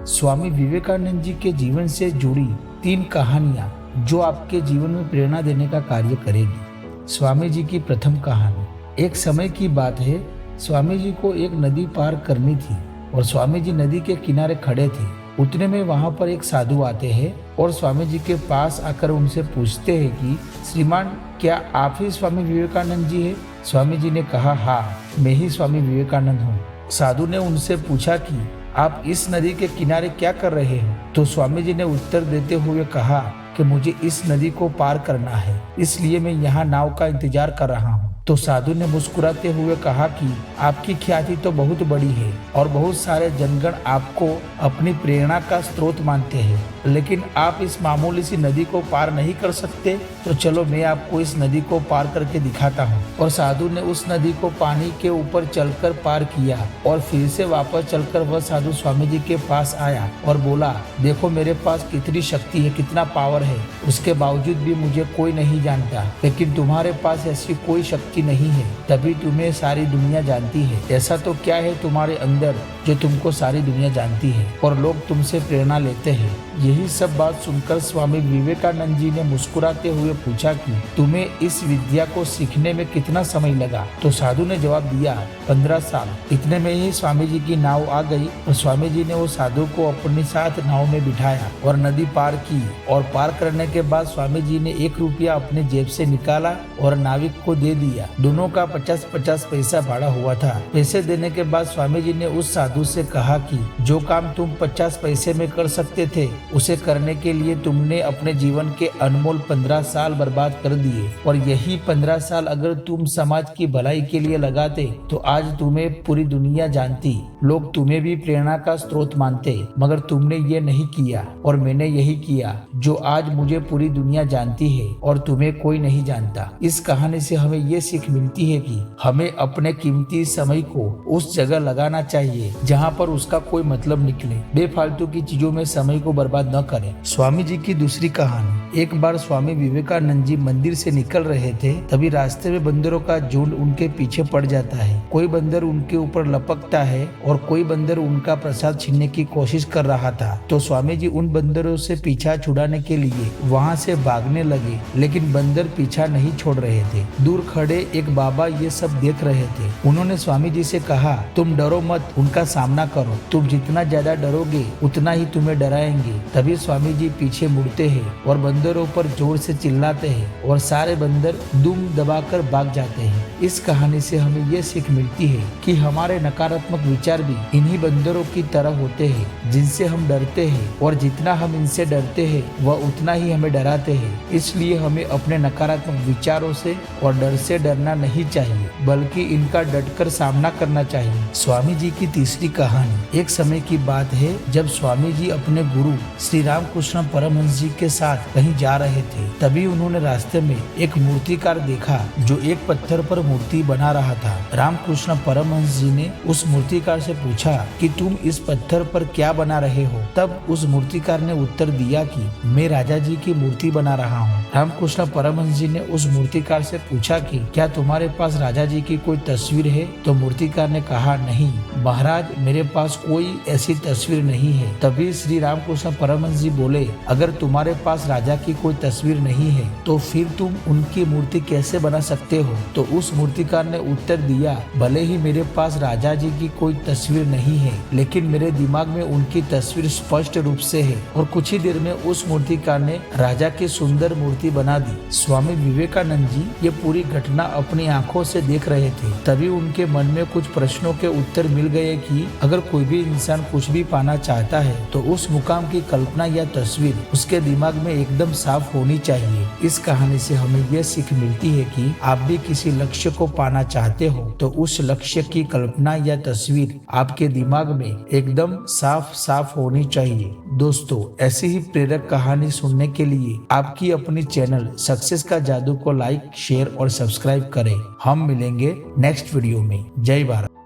स्वामी विवेकानंद जी के जीवन से जुड़ी 3 कहानियां जो आपके जीवन में प्रेरणा देने का कार्य करेगी। स्वामी जी की प्रथम कहानी। एक समय की बात है, स्वामी जी को एक नदी पार करनी थी और स्वामी जी नदी के किनारे खड़े थे। उतने में वहां पर एक साधु आते हैं और स्वामी जी के पास आकर उनसे पूछते हैं कि श्रीमान, क्या आप ही स्वामी विवेकानंद जी हैं? स्वामी जी ने कहा, हाँ, मैं ही स्वामी विवेकानंद हूँ। साधु ने उनसे पूछा कि आप इस नदी के किनारे क्या कर रहे हैं? तो स्वामी जी ने उत्तर देते हुए कहा कि मुझे इस नदी को पार करना है, इसलिए मैं यहाँ नाव का इंतजार कर रहा हूँ। तो साधु ने मुस्कुराते हुए कहा कि आपकी ख्याति तो बहुत बड़ी है और बहुत सारे जनगण आपको अपनी प्रेरणा का स्रोत मानते हैं, लेकिन आप इस मामूली सी नदी को पार नहीं कर सकते। तो चलो मैं आपको इस नदी को पार करके दिखाता हूँ। और साधु ने उस नदी को पानी के ऊपर चलकर पार किया और फिर से वापस चलकर वह साधु स्वामी जी के पास आया और बोला, देखो मेरे पास कितनी शक्ति है, कितना पावर है, उसके बावजूद भी मुझे कोई नहीं जानता, लेकिन तुम्हारे पास ऐसी कोई शक्ति नहीं है, तभी तुम्हें सारी दुनिया जानती है। ऐसा तो क्या है तुम्हारे अंदर जो तुमको सारी दुनिया जानती है और लोग तुमसे प्रेरणा लेते हैं? यही सब बात सुनकर स्वामी विवेकानंद जी ने मुस्कुराते हुए पूछा कि तुम्हें इस विद्या को सीखने में कितना समय लगा? तो साधु ने जवाब दिया, 15 साल। इतने में ही स्वामी जी की नाव आ गई और स्वामी जी ने वो साधु को अपने साथ नाव में बिठाया और नदी पार की। और पार करने के बाद स्वामी जी ने 1 रुपया अपने जेब से निकाला और नाविक को दे दिया। दोनों का 50-50 पैसा भाड़ा हुआ था। पैसे देने के बाद स्वामी जी ने उस साधु से कहा कि जो काम तुम 50 पैसे में कर सकते थे, उसे करने के लिए तुमने अपने जीवन के अनमोल 15 साल बर्बाद कर दिए, और यही 15 साल अगर तुम समाज की भलाई के लिए लगाते तो आज तुम्हें पूरी दुनिया जानती, लोग तुम्हें भी प्रेरणा का स्रोत मानते, मगर तुमने ये नहीं किया और मैंने यही किया जो आज मुझे पूरी दुनिया जानती है और तुम्हें कोई नहीं जानता। इस कहानी से हमें ये सीख मिलती है कि हमें अपने कीमती समय को उस जगह लगाना चाहिए जहाँ पर उसका कोई मतलब निकले। बेफालतू की चीजों में समय को बर्बाद न करें। स्वामी जी की दूसरी कहानी। एक बार स्वामी विवेकानंद जी मंदिर से निकल रहे थे, तभी रास्ते में बंदरों का झुंड उनके पीछे पड़ जाता है। कोई बंदर उनके ऊपर लपकता है और कोई बंदर उनका प्रसाद छीनने की कोशिश कर रहा था। तो स्वामी जी उन बंदरों से पीछा छुड़ाने के लिए वहाँ से भागने लगे, लेकिन बंदर पीछा नहीं छोड़ रहे थे। दूर खड़े एक बाबा ये सब देख रहे थे। उन्होंने स्वामी जी से कहा, तुम डरो मत, उनका सामना करो। तुम जितना ज्यादा डरोगे उतना ही तुम्हें डराएंगे। तभी स्वामी जी पीछे मुड़ते हैं और बंदरों पर जोर से चिल्लाते हैं और सारे बंदर दुम दबाकर भाग जाते हैं। इस कहानी से हमें ये सीख मिलती है कि हमारे नकारात्मक विचार भी इन्हीं बंदरों की तरह होते हैं जिनसे हम डरते हैं, और जितना हम इनसे डरते हैं वह उतना ही हमें डराते हैं। इसलिए हमें अपने नकारात्मक विचारों से और डर से डरना नहीं चाहिए, बल्कि इनका डटकर सामना करना चाहिए। स्वामी जी की तीसरी कहानी। एक समय की बात है जब स्वामी जी अपने गुरु श्री रामकृष्ण परमहंस जी के साथ कहीं जा रहे थे। तभी उन्होंने रास्ते में एक मूर्तिकार देखा जो एक पत्थर पर मूर्ति बना रहा था। रामकृष्ण परमहंस जी ने उस मूर्तिकार से पूछा कि तुम इस पत्थर पर क्या बना रहे हो? तब उस मूर्तिकार ने उत्तर दिया कि मैं राजा जी की मूर्ति बना रहा हूँ। रामकृष्ण परमहंस जी ने उस मूर्तिकार से पूछा कि क्या तुम्हारे पास राजा जी की कोई तस्वीर है? तो मूर्तिकार ने कहा, नहीं महाराज, मेरे पास कोई ऐसी तस्वीर नहीं है। तभी श्री रामकृष्ण परमहंस जी बोले, अगर तुम्हारे पास राजा की कोई तस्वीर नहीं है तो फिर तुम उनकी मूर्ति कैसे बना सकते हो? तो उस मूर्तिकार ने उत्तर दिया, भले ही मेरे पास राजा जी की कोई तस्वीर नहीं है, लेकिन मेरे दिमाग में उनकी तस्वीर स्पष्ट रूप से है। और कुछ ही देर में उस मूर्तिकार ने राजा की सुंदर मूर्ति बना दी। स्वामी विवेकानंद जी ये पूरी घटना अपनी आंखों से देख रहे थे। तभी उनके मन में कुछ प्रश्नों के उत्तर मिल गए कि अगर कोई भी इंसान कुछ भी पाना चाहता है तो उस मुकाम की कल्पना या तस्वीर उसके दिमाग में एकदम साफ होनी चाहिए। इस कहानी से हमें यह सीख मिलती है कि आप भी किसी लक्ष्य को पाना चाहते हो तो उस लक्ष्य की कल्पना या तस्वीर आपके दिमाग में एकदम साफ साफ होनी चाहिए। दोस्तों, ऐसी ही प्रेरक कहानी सुनने के लिए आपकी अपनी चैनल सक्सेस का जादू को लाइक, शेयर और सब्सक्राइब करें। हम मिलेंगे नेक्स्ट वीडियो में। जय भारत।